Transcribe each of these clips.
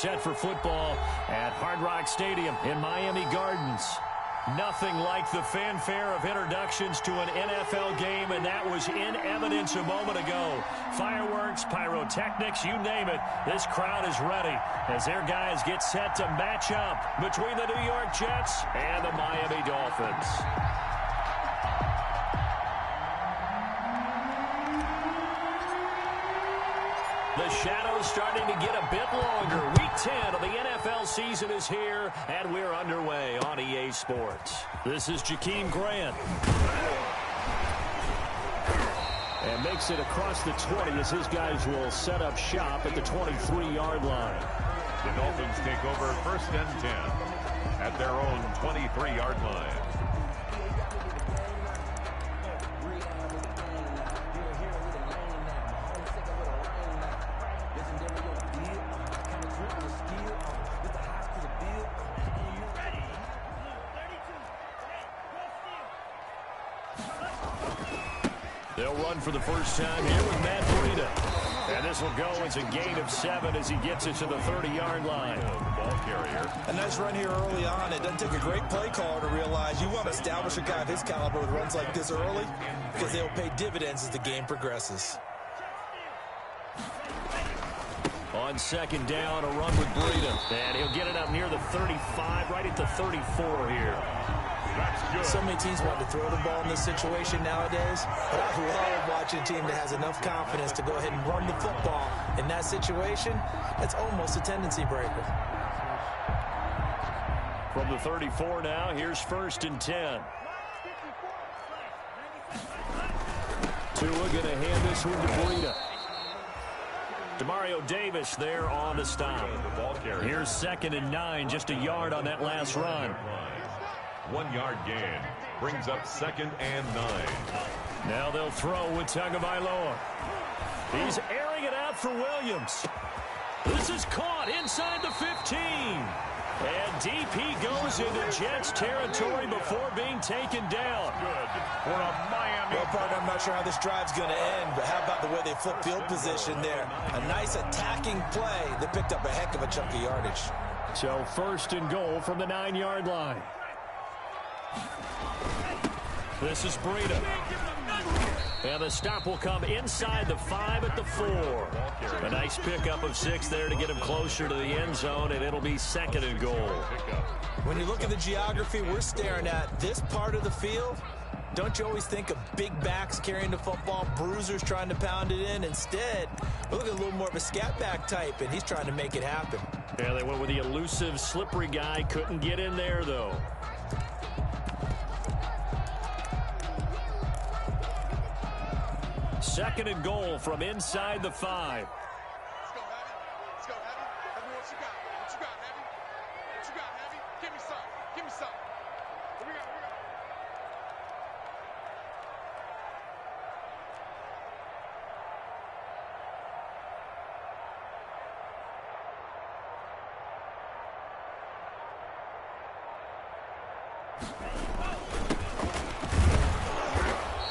set for football at Hard Rock Stadium in Miami Gardens. Nothing like the fanfare of introductions to an NFL game, and that was in evidence a moment ago. Fireworks, pyrotechnics, you name it. This crowd is ready as their guys get set to match up between the New York Jets and the Miami Dolphins. The shadow's starting to get a bit longer. Week 10 of the NFL season is here, and we're underway on EA Sports. This is Jakeem Grant. And makes it across the 20 as his guys will set up shop at the 23-yard line. The Dolphins take over 1st and 10 at their own 23-yard line. They'll run for the first time here with Matt Breida. And this will go as a gain of 7 as he gets it to the 30-yard line. Ball carrier. A nice run here early on. It doesn't take a great play caller to realize you want to establish a guy of his caliber with runs like this early because they'll pay dividends as the game progresses. On 2nd down, a run with Breida. And he'll get it up near the 35, right at the 34 here. So many teams want to throw the ball in this situation nowadays, but I love watching a team that has enough confidence to go ahead and run the football. In that situation, that's almost a tendency breaker. From the 34 now, here's 1st and 10. Tua going to hand this one to Breida. Demario Davis there on the stop. Here's 2nd and 9, just a yard on that last run. 1-yard gain brings up 2nd and 9. Now they'll throw with Tagovailoa. He's airing it out for Williams. This is caught inside the 15. And deep he goes into Jets territory before being taken down. Good for a Miami. Well, partner, I'm not sure how this drive's going to end, but how about the way they flip field position there? A nice attacking play that picked up a heck of a chunk of yardage. So 1st and goal from the 9-yard line. This is Breida. And the stop will come inside the 5 at the 4. A nice pickup of 6 there to get him closer to the end zone, and it'll be 2nd and goal. When you look at the geography we're staring at, this part of the field, don't you always think of big backs carrying the football, bruisers trying to pound it in? Instead, we're looking at a little more of a scat back type, and he's trying to make it happen. Yeah, they went with the elusive, slippery guy. Couldn't get in there, though. Second and goal from inside the 5. Let's go, Heavy. Let's go, Heavy. Heavy, what you got? What you got, Heavy? What you got, Heavy? Give me some. Give me some. What we got? What we got?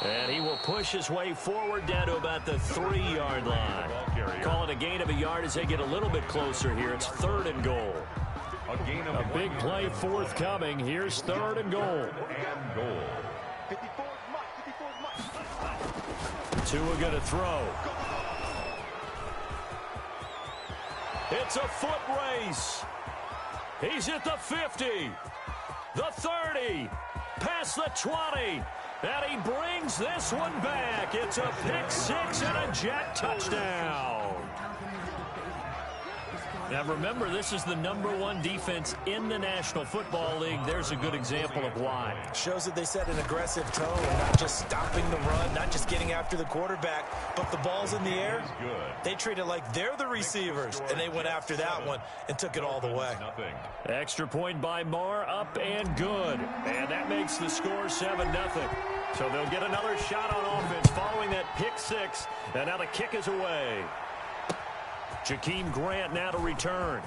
And he will push his way forward down to about the 3-yard line. Call it a gain of a yard as they get a little bit closer here. It's 3rd and goal. A big play forthcoming. Here's 3rd and goal. Tua going to throw. It's a foot race. He's at the 50, the 30, past the 20. And he brings this one back. It's a pick-6 and a Jet touchdown. Now remember, this is the #1 defense in the National Football League. There's a good example of why. Shows that they set an aggressive tone, not just stopping the run, not just getting after the quarterback, but the ball's in the air. They treat it like they're the receivers, and they went after that one and took it all the way. Extra point by Marr, up and good. And that makes the score 7-0. So they'll get another shot on offense following that pick-6. And now the kick is away. Jakeem Grant now to return.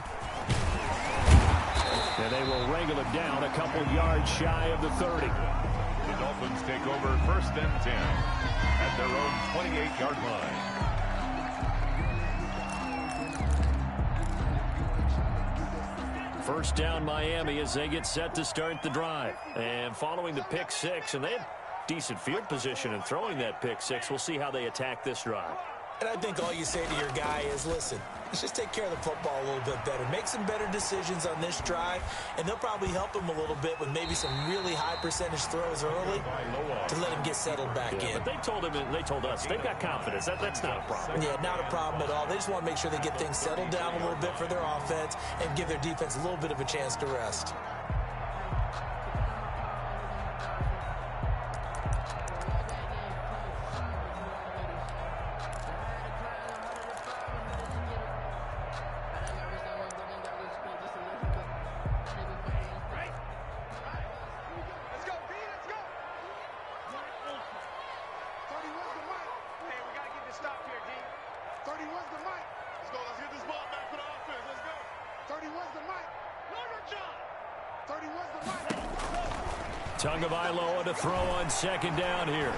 And they will wrangle it down a couple yards shy of the 30. The Dolphins take over 1st and 10 at their own 28-yard line. First down Miami as they get set to start the drive. And following the pick six, and they have decent field position in throwing that pick six. We'll see how they attack this drive. And I think all you say to your guy is, listen, let's just take care of the football a little bit better. Make some better decisions on this drive, and they'll probably help him a little bit with maybe some really high percentage throws early to let him get settled back in. But they told him, and they told us, they've got confidence. That's not a problem. Yeah, not a problem at all. They just want to make sure they get things settled down a little bit for their offense and give their defense a little bit of a chance to rest. Tagovailoa to throw on second down here.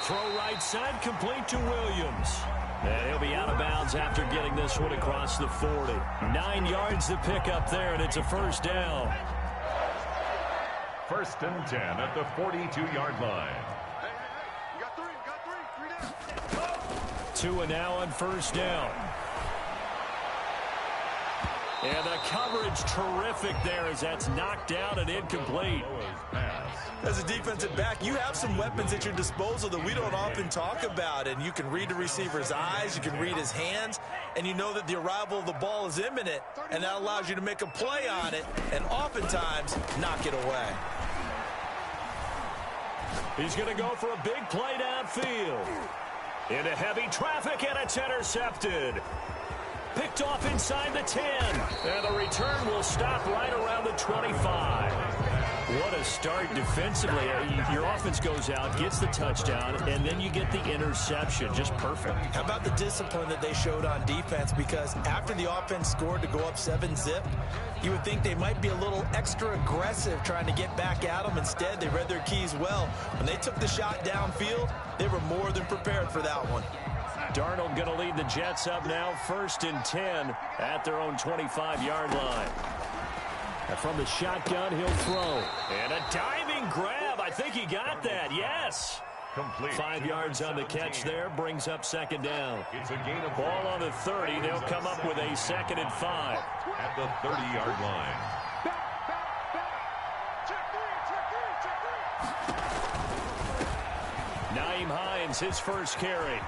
Throw right side, complete to Williams. And he'll be out of bounds after getting this one across the 40. 9 yards to pick up there, and it's a first down. First and 10 at the 42-yard line. Hey, you got three down. Tua now on first down. And the coverage terrific there as that's knocked out and incomplete. As a defensive back, you have some weapons at your disposal that we don't often talk about. And you can read the receiver's eyes, you can read his hands, and you know that the arrival of the ball is imminent. And that allows you to make a play on it and oftentimes knock it away. He's going to go for a big play downfield. Into heavy traffic, and it's intercepted. Picked off inside the 10. And the return will stop right around the 25. What a start defensively. Your offense goes out, gets the touchdown, and then you get the interception. Just perfect. How about the discipline that they showed on defense? Because after the offense scored to go up 7-zip, you would think they might be a little extra aggressive trying to get back at them. Instead, they read their keys well. When they took the shot downfield, they were more than prepared for that one. Darnold going to lead the Jets up now, first and 10 at their own 25-yard line. And from the shotgun, he'll throw. And a diving grab. I think he got that. Yes. Complete. 5 yards on the catch there. Brings up second down. It's a gain of Ball on the 30. They'll come up with a 2nd and 5. at the 30-yard line. Nyheim Hines, his first carry.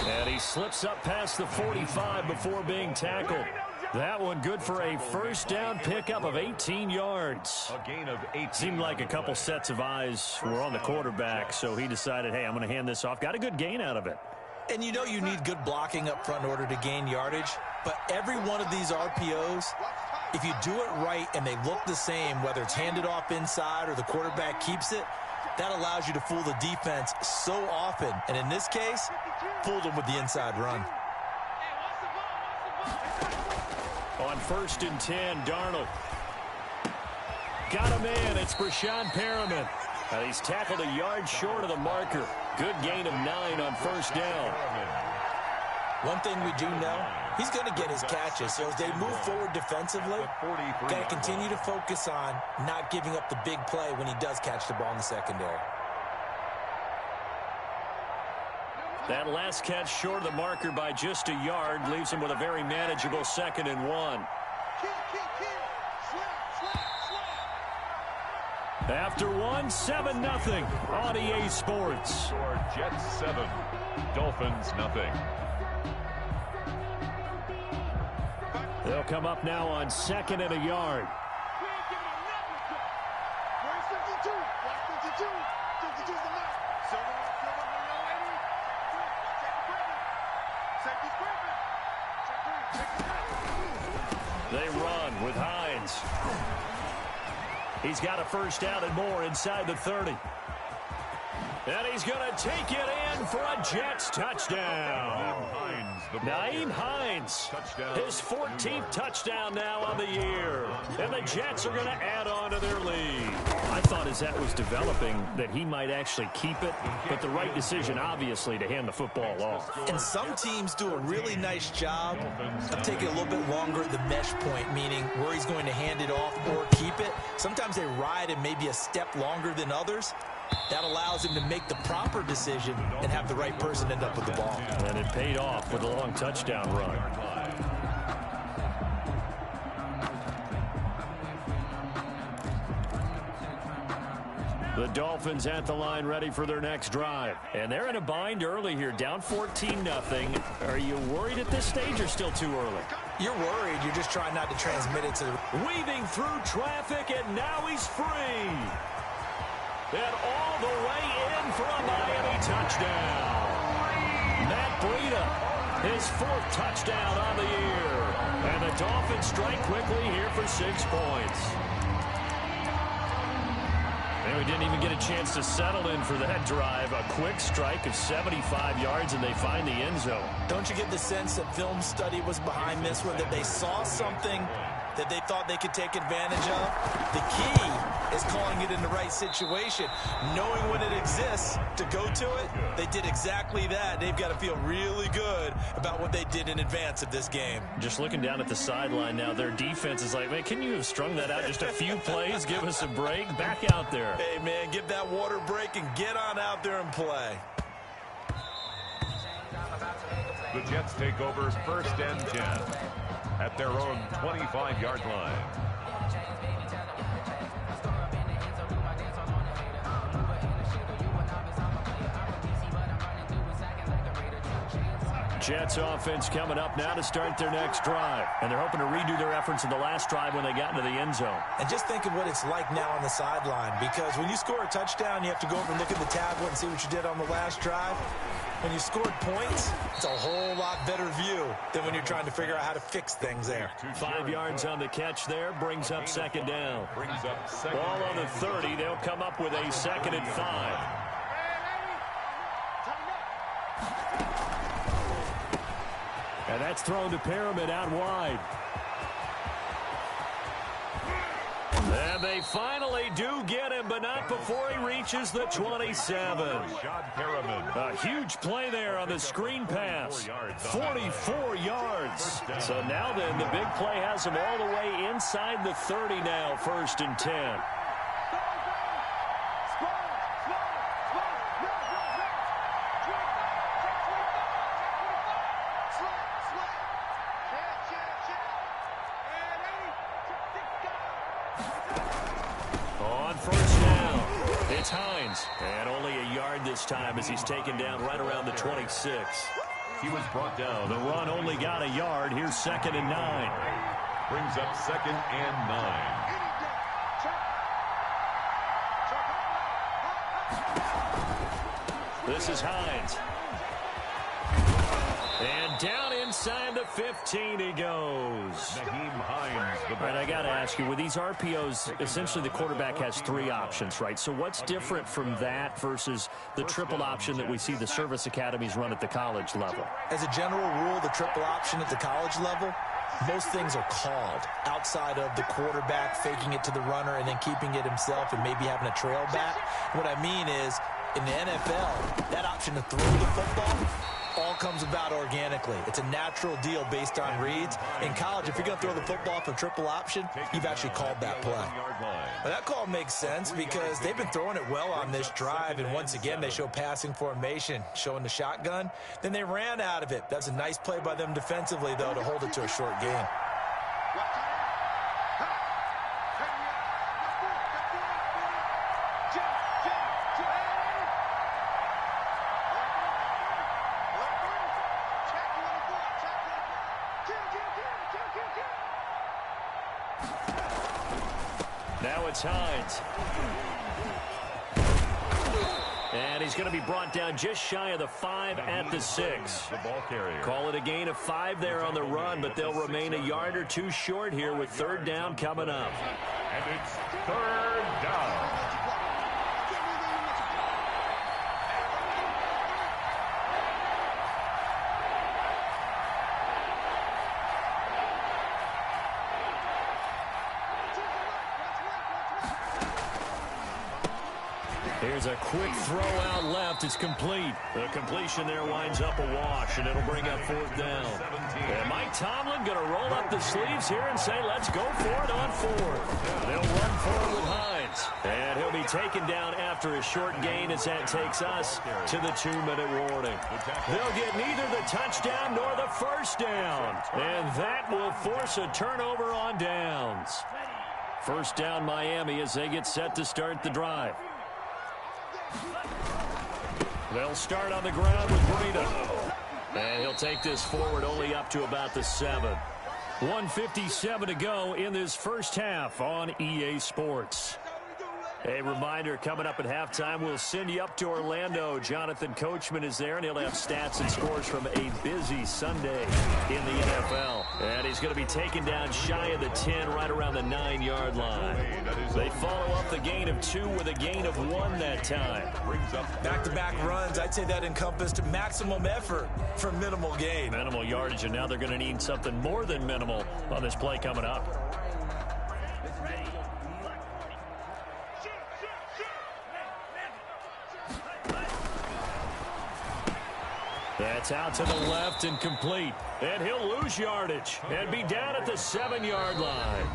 And he slips up past the 45 before being tackled. That one good for a first down pickup of 18 yards. A gain of 8. Seemed like a couple sets of eyes were on the quarterback, so he decided, hey, I'm going to hand this off. Got a good gain out of it. And you know you need good blocking up front in order to gain yardage. But every one of these RPOs, if you do it right and they look the same, whether it's handed off inside or the quarterback keeps it, that allows you to fool the defense so often. And in this case, fooled them with the inside run. On first and 10, Darnold. Got a man. It's Breshad Perriman. He's tackled a yard short of the marker. Good gain of 9 on first down. One thing we do know, he's going to get his catches. So as they move forward defensively, got to continue to focus on not giving up the big play when he does catch the ball in the secondary. That last catch short of the marker by just a yard leaves him with a very manageable 2nd and 1. After 1, 7-0 on EA Sports. Score Jets 7, Dolphins nothing. They'll come up now on 2nd and a yard. They run with Hines. He's got a first down and more inside the 30. And he's going to take it in for a Jets touchdown. Nyheim Hines, his 14th touchdown now on the year. And the Jets are going to add on to their lead. I thought as that was developing that he might actually keep it, but the right decision, obviously, to hand the football off. And some teams do a really nice job of taking a little bit longer at the mesh point, meaning where he's going to hand it off or keep it. Sometimes they ride it maybe a step longer than others. That allows him to make the proper decision and have the right person end up with the ball. And it paid off with a long touchdown run. The Dolphins at the line ready for their next drive. And they're in a bind early here, down 14-0. Are you worried at this stage or still too early? You're worried. You're just trying not to transmit it to the... Weaving through traffic, and now he's free. And all the way in for a Miami touchdown. Matt Breida, his 4th touchdown on the year. And the Dolphins strike quickly here for 6 points. And we didn't even get a chance to settle in for that drive. A quick strike of 75 yards, and they find the end zone. Don't you get the sense that film study was behind this one, that they saw something that they thought they could take advantage of? The key is calling it in the right situation, knowing when it exists to go to it. They did exactly that. They've got to feel really good about what they did in advance of this game. Just looking down at the sideline now, their defense is like, man, can you have strung that out just a few plays? Give us a break. Back out there. Hey, man, give that water break and get on out there and play. The Jets take over 1st and 10 at their own 25-yard line. Jets offense coming up now to start their next drive. And they're hoping to redo their efforts in the last drive when they got into the end zone. And just think of what it's like now on the sideline, because when you score a touchdown, you have to go over and look at the tablet and see what you did on the last drive. When you scored points, it's a whole lot better view than when you're trying to figure out how to fix things there. 5 yards on the catch there, brings up 2nd down. Ball on the 30, they'll come up with a 2nd and 5. And that's thrown to Perriman out wide. And they finally do get him, but not before he reaches the 27. A huge play there on the screen pass. 44 yards. So now then, the big play has him all the way inside the 30 now, 1st and 10. And only a yard this time as he's taken down right around the 26. He was brought down. The run only got a yard. Here's 2nd and 9. Brings up 2nd and 9. This is Hines. And down inside the 15 he goes. Nyheim Hines. All right, I got to ask you, with these RPOs, essentially the quarterback has 3 options, right? So what's different from that versus the triple option that we see the service academies run at the college level? As a general rule, the triple option at the college level, most things are called outside of the quarterback faking it to the runner and then keeping it himself and maybe having a trail back. What I mean is, in the NFL, that option to throw the football all comes about organically. It's a natural deal based on reads. In college, if you're going to throw the football for triple option, you've actually called that play. Well, that call makes sense because they've been throwing it well on this drive, and once again, they show passing formation, showing the shotgun. Then they ran out of it. That's a nice play by them defensively, though, to hold it to a short game. Now it's Hines. And he's going to be brought down just shy of the 5 at the 6. The ball carrier. Call it a gain of 5 there on the run, but they'll remain a yard or 2 short here with 3rd down coming up. And it's 3rd down. Here's a quick throw out left. It's complete. The completion there winds up a wash, and it'll bring up 4th down. And Mike Tomlin going to roll up the sleeves here and say, let's go for it on 4th. They'll run for it with Hines. And he'll be taken down after a short gain as that takes us to the 2-minute warning. They'll get neither the touchdown nor the first down. And that will force a turnover on downs. First down Miami as they get set to start the drive. They'll start on the ground with Breida. And he'll take this forward only up to about the 7. 1:57 to go in this first half on EA Sports. A reminder, coming up at halftime, we'll send you up to Orlando. Jonathan Coachman is there, and he'll have stats and scores from a busy Sunday in the NFL. And he's going to be taken down shy of the 10, right around the 9-yard line. They follow up the gain of 2 with a gain of 1 that time. Back-to-back runs, I'd say that encompassed maximum effort for minimal gain. Minimal yardage, and now they're going to need something more than minimal on this play coming up. That's out to the left and complete. And he'll lose yardage and be down at the 7-yard line.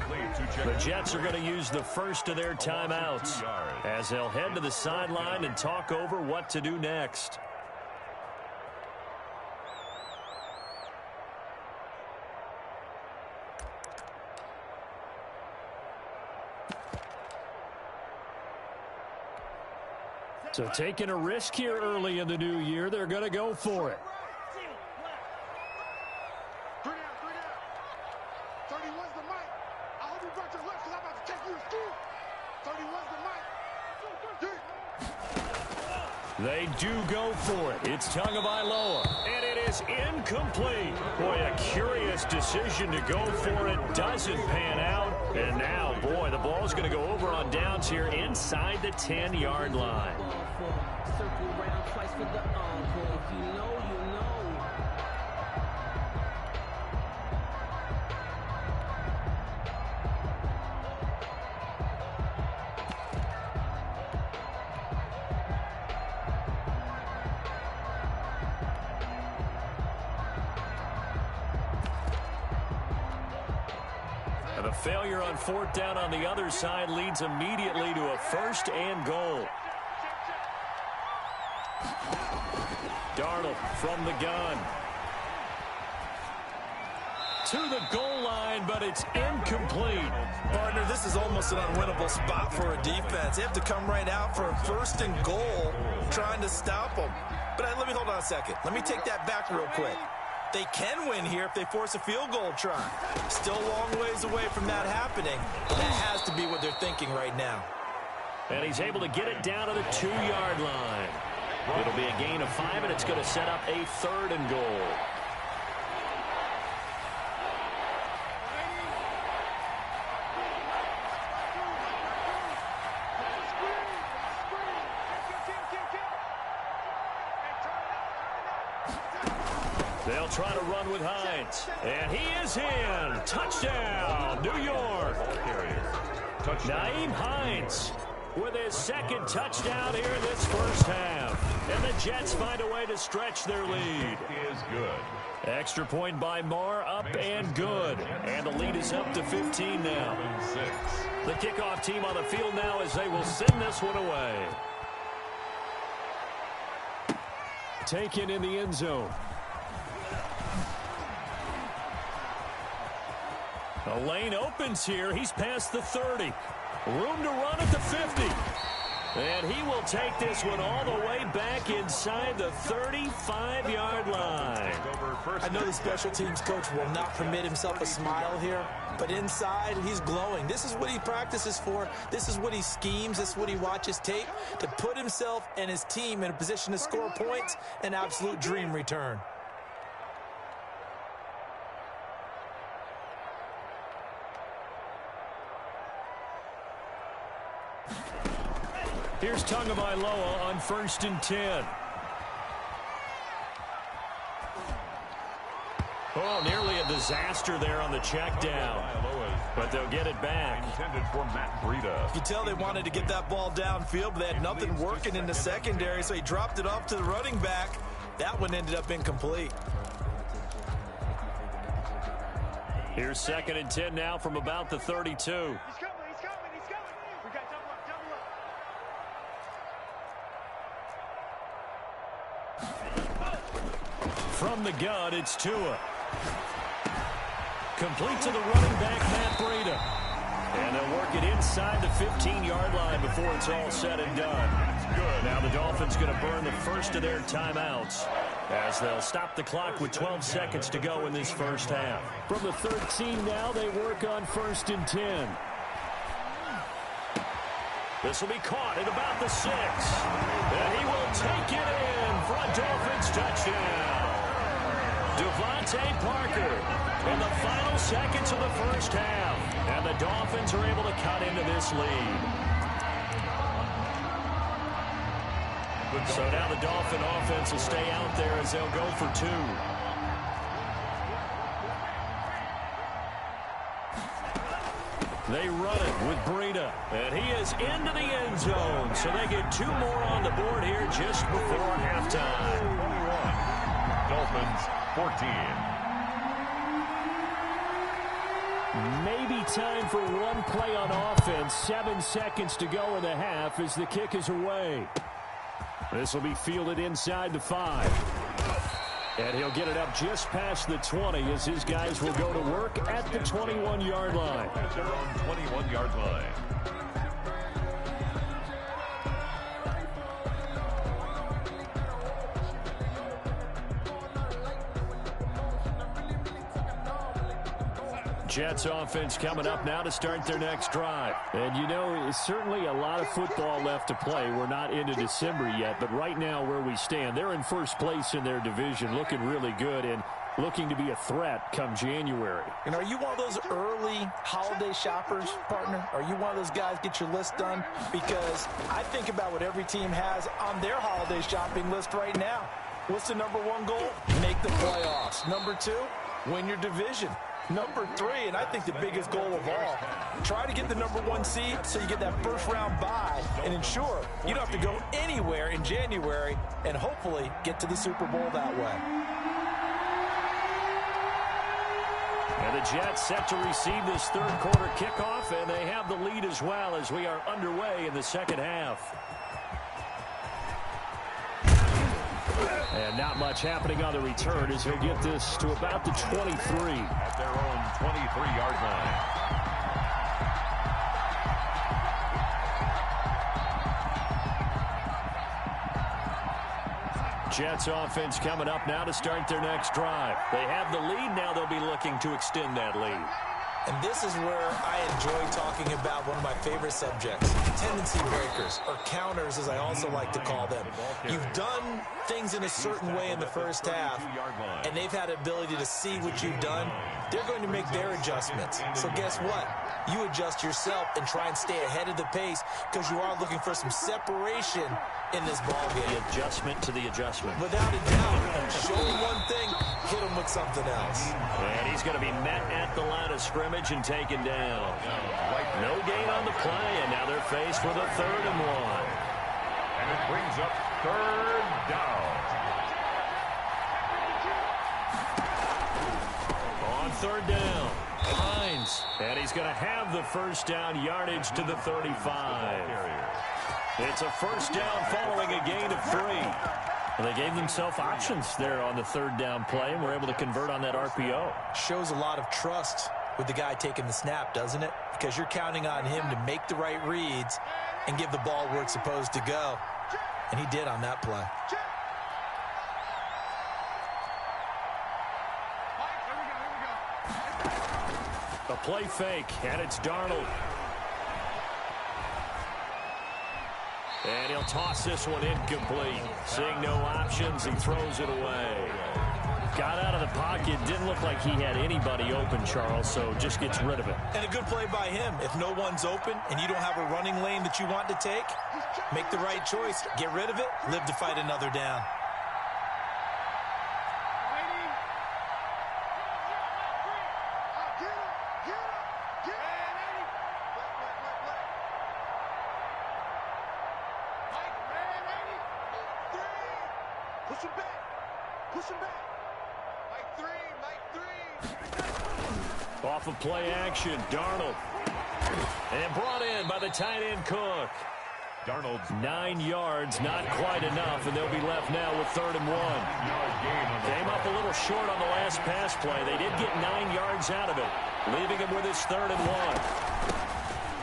The Jets are going to use the first of their timeouts as they'll head to the sideline and talk over what to do next. So taking a risk here early in the new year, they're going to go for it. 3 down, 3 down. 31's the mic. I hope you brought your left because I'm about to take you to school. 31's the mic. They do go for it. It's Tagovailoa, and it is incomplete. Boy, a curious decision to go for it. Doesn't pan out. And now, boy, the ball's going to go over on downs here inside the 10-yard line. Circle around twice for the encore. If you know, you know. And a failure on 4th down on the other side leads immediately to a 1st and goal. Darnold from the gun. To the goal line, but it's incomplete. Partner, this is almost an unwinnable spot for a defense. They have to come right out for a 1st and goal, trying to stop them. But let me hold on a second. Let me take that back real quick. They can win here if they force a field goal try. Still a long ways away from that happening. That has to be what they're thinking right now. And he's able to get it down to the 2-yard line. It'll be a gain of 5, and it's going to set up a 3rd and goal. They'll try to run with Hines. And he is in. Touchdown, New York. Nyheim Hines with his 2nd touchdown here in this first half. And the Jets find a way to stretch their lead. Is good. Extra point by Marr, up and good. And the lead is up to 15 now. 7-6. The kickoff team on the field now as they will send this one away. Taken in the end zone. The lane opens here. He's past the 30. Room to run at the 50. And he will take this one all the way back inside the 35-yard line. I know the special teams coach will not permit himself a smile here, but inside he's glowing. This is what he practices for. This is what he schemes. This is what he watches tape to put himself and his team in a position to score points. An absolute dream return. Here's Tagovailoa on 1st and 10. Oh, nearly a disaster there on the check down. But they'll get it back. Intended for Matt Breida. You can tell they wanted to get that ball downfield, but they had nothing working in the secondary, so he dropped it off to the running back. That one ended up incomplete. Here's 2nd and 10 now from about the 32. He's coming. We got double up. From the gun, it's Tua. Complete to the running back, Matt Breida. And they'll work it inside the 15-yard line before it's all said and done. Good. Now the Dolphins going to burn the first of their timeouts as they'll stop the clock with 12 seconds to go in this first half. From the 13 now, they work on 1st and 10. This will be caught at about the 6. And he will take it in for a Dolphins touchdown. Devontae Parker in the final seconds of the first half. And the Dolphins are able to cut into this lead. So now the Dolphin offense will stay out there as they'll go for 2. They run it with Breida, and he is into the end zone. So they get 2 more on the board here just before halftime. 21. Dolphins 14. Maybe time for one play on offense. 7 seconds to go in the half as the kick is away. This will be fielded inside the 5. And he'll get it up just past the 20 as his guys will go to work at the 21-yard line. At their own 21-yard line. Jets offense coming up now to start their next drive. And you know, it's certainly a lot of football left to play. We're not into December yet, but right now where we stand, they're in first place in their division, looking really good and looking to be a threat come January. And are you one of those early holiday shoppers, partner? Are you one of those guys get your list done? Because I think about what every team has on their holiday shopping list right now. What's the #1 goal? Make the playoffs. #2, win your division. #3, and I think the biggest goal of all, try to get the #1 seed so you get that first-round bye and ensure you don't have to go anywhere in January and hopefully get to the Super Bowl that way. And the Jets set to receive this third-quarter kickoff, and they have the lead as well as we are underway in the second half. And not much happening on the return as he'll get this to about the 23. At their own 23-yard line. Jets offense coming up now to start their next drive. They have the lead. Now they'll be looking to extend that lead. And this is where I enjoy talking about one of my favorite subjects, tendency breakers, or counters as I also like to call them. You've done things in a certain way in the first half, and they've had the ability to see what you've done. They're going to make their adjustments. So guess what? You adjust yourself and try and stay ahead of the pace because you are looking for some separation in this ball game. The adjustment to the adjustment. Without a doubt, show them one thing, hit them with something else. And he's going to be met at the line of scrimmage and taken down. No gain on the play, and now they're faced with a 3rd and 1. And it brings up 3rd down. On 3rd down, Hines. And he's going to have the first down, yardage to the 35. It's a first down following a gain of 3. Well, they gave themselves options there on the 3rd down play, and were able to convert on that RPO. Shows a lot of trust with the guy taking the snap, doesn't it? Because you're counting on him to make the right reads and give the ball where it's supposed to go. And he did on that play. A play fake, and it's Darnold. And he'll toss this one incomplete. Seeing no options, he throws it away. Got out of the pocket, didn't look like he had anybody open, Charles, so just gets rid of it. And a good play by him. If no one's open and you don't have a running lane that you want to take, make the right choice. Get rid of it, live to fight another down. Push him back. Push him back. Mike 3. Off of play action, Darnold. And brought in by the tight end Cook. Darnold's 9 yards, not quite enough, and they'll be left now with 3rd and 1. Came up a little short on the last pass play. They did get 9 yards out of it, leaving him with his 3rd and 1.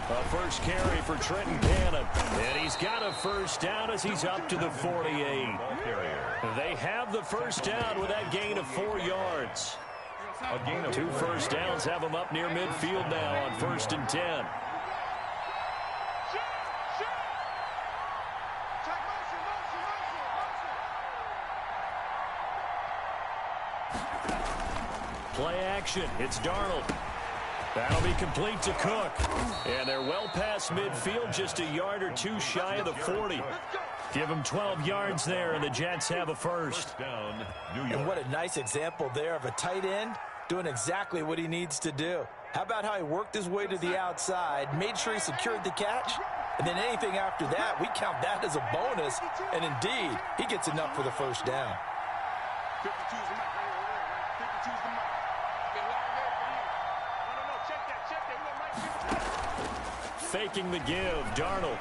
A first carry for Trenton Cannon. And he's got a first down as he's up to the 48. They have the first down with that gain of 4 yards. A gain of 2 first downs have him up near midfield now on 1st and 10. Play action. It's Darnold. That'll be complete to Cook. And they're well past midfield, just a yard or 2 shy of the 40. Give them 12 yards there, and the Jets have a first. Down, New York. And what a nice example there of a tight end doing exactly what he needs to do. How about how he worked his way to the outside, made sure he secured the catch, and then anything after that, we count that as a bonus. And indeed, he gets enough for the first down. 52's the mic right here. 52's the mic. Okay, long there for you. No, check that. We got Mike 52. Faking the give, Darnold.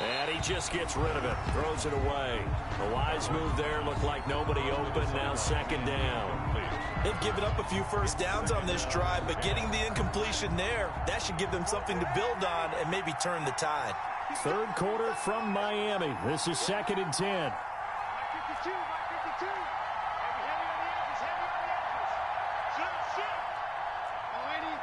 And he just gets rid of it, throws it away. A wise move there, looked like nobody open, now 2nd down. They've given up a few first downs on this drive, but getting the incompletion there, that should give them something to build on and maybe turn the tide. 3rd quarter from Miami. This is 2nd and 10. Mike 52. Heavy on the edges. Shift. Oh, Eddie.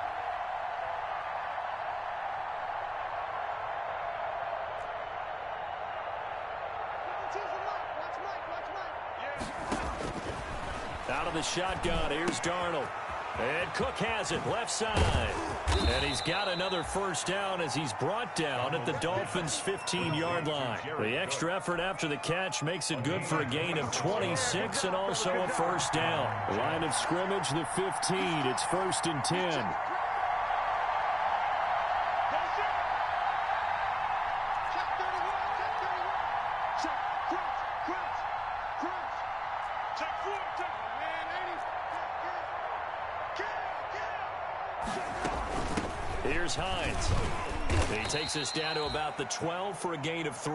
Out of the shotgun, here's Darnold. And Cook has it, left side. And he's got another first down as he's brought down at the Dolphins' 15-yard line. The extra effort after the catch makes it good for a gain of 26 and also a first down. Line of scrimmage, the 15. It's 1st and 10. Here's Hines. He takes us down to about the 12 for a gain of 3.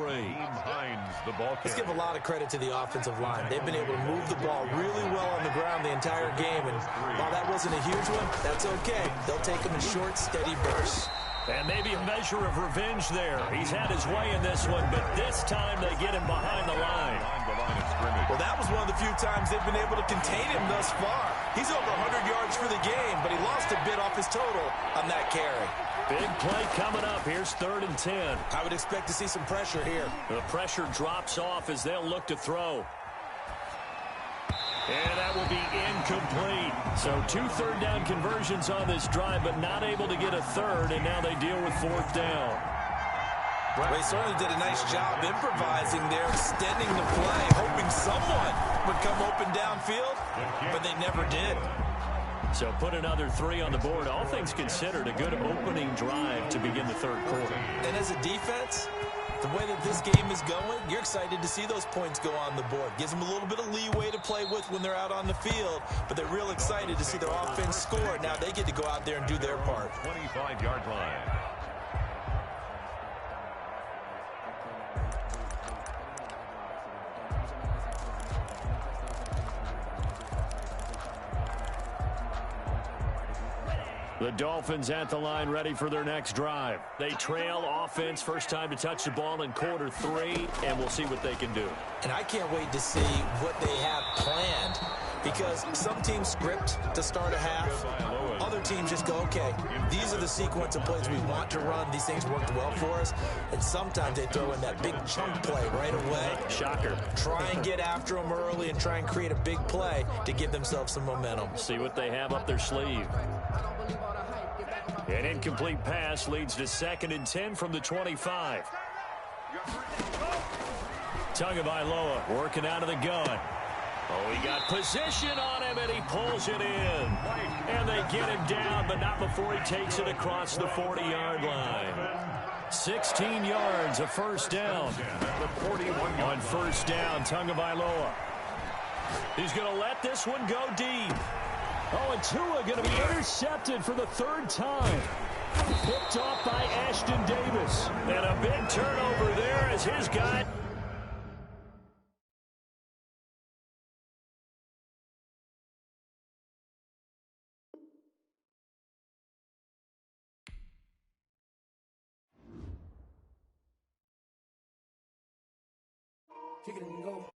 Hines, the ball Let's carrier. give a lot of credit to the offensive line. They've been able to move the ball really well on the ground the entire game. And while that wasn't a huge one, that's okay. They'll take them in short, steady bursts. And maybe a measure of revenge there. He's had his way in this one, but this time they get him behind the line. Behind the line of scrimmage. Well, that was one of the few times they've been able to contain him thus far. He's over 100 yards for the game, but he lost a bit off his total on that carry. Big play coming up. Here's 3rd and 10. I would expect to see some pressure here. The pressure drops off as they'll look to throw. And that will be incomplete. So 2 third-down conversions on this drive, but not able to get a third, and now they deal with 4th down. Well, he certainly did a nice job improvising there, extending the play, hoping someone would come open downfield, but they never did. So put another 3 on the board. All things considered, a good opening drive to begin the 3rd quarter. And as a defense, the way that this game is going, you're excited to see those points go on the board. Gives them a little bit of leeway to play with when they're out on the field, but they're real excited to see their offense score. Now they get to go out there and do their part. 25-yard line. The Dolphins at the line, ready for their next drive. They trail offense, first time to touch the ball in quarter 3, and we'll see what they can do. And I can't wait to see what they have planned, because some teams script to start a half. Other teams just go, okay, these are the sequence of plays we want to run. These things worked well for us. And sometimes they throw in that big chunk play right away. Shocker. Try and get after them early and try and create a big play to give themselves some momentum. See what they have up their sleeve. An incomplete pass leads to 2nd and 10 from the 25. Tagovailoa working out of the gun. Oh, he got position on him, and he pulls it in. And they get him down, but not before he takes it across the 40-yard line. 16 yards, a first down. On first down, Tagovailoa. He's going to let this one go deep. Oh, and Tua going to be intercepted for the third time. Picked off by Ashton Davis. And a big turnover there as his guy. Kick it and go.